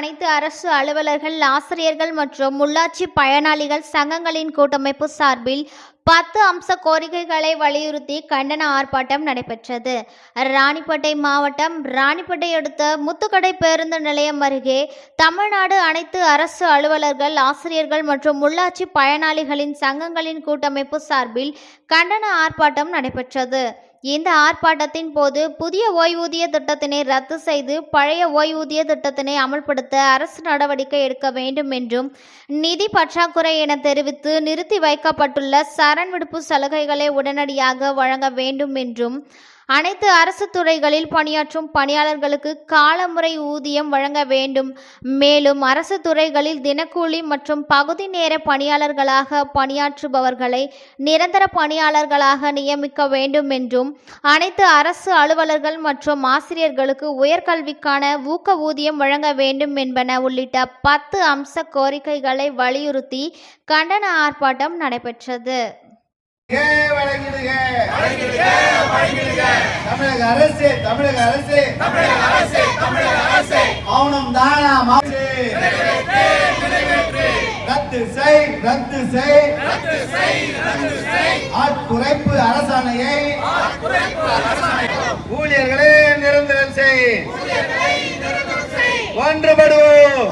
அனைத்து அரசு அலுவலர்கள், ஆசிரியர்கள் மற்றும் உள்ளாட்சி பயனாளிகள் சங்கங்களின் கூட்டமைப்பு சார்பில் 10 அம்ச கோரிக்கைகளை வலியுறுத்தி கண்டன ஆர்ப்பாட்டம் நடைபெற்றது. ராணிப்பேட்டை மாவட்டம் ராணிப்பேட்டை அடுத்த முத்துக்கடை பேருந்து நிலையம் அருகே தமிழ்நாடு அனைத்து அரசு அலுவலர்கள், ஆசிரியர்கள் மற்றும் உள்ளாட்சி பயனாளிகளின் சங்கங்களின் கூட்டமைப்பு சார்பில் கண்டன ஆர்ப்பாட்டம் நடைபெற்றது. இந்த ஆர்ப்பாட்டத்தின் போது புதிய ஓய்வூதிய திட்டத்தினை ரத்து செய்து பழைய ஓய்வூதிய திட்டத்தினை அமல்படுத்த அரசு நடவடிக்கை எடுக்க வேண்டும் என்றும், நிதி பற்றாக்குறை என தெரிவித்து நிறுத்தி வைக்கப்பட்டுள்ள சரண் விடுப்பு சலுகைகளை உடனடியாக வழங்க வேண்டும் என்றும், அனைத்து அரசு துறைகளில் பணியாற்றும் பணியாளர்களுக்கு காலமுறை ஊதியம் வழங்க வேண்டும். மேலும் அரசு துறைகளில் தினக்கூலி மற்றும் பகுதி நேர பணியாளர்களாக பணியாற்றுபவர்களை நிரந்தர பணியாளர்களாக நியமிக்க வேண்டும் என்றும், அனைத்து அரசு அலுவலர்கள் மற்றும் ஆசிரியர்களுக்கு உயர்கல்விக்கான ஊக்க ஊதியம் வழங்க வேண்டும் என்பன உள்ளிட்ட 10 அம்ச கோரிக்கைகளை வலியுறுத்தி கண்டன ஆர்ப்பாட்டம் நடைபெற்றது. தமிழக அரசே மௌனம் தானா? ரத்து செய் ஆட்குறைப்பு அரசாணையை ஊழியர்களே நிரந்தரம் செய். ஒன்றுபடுவோம்.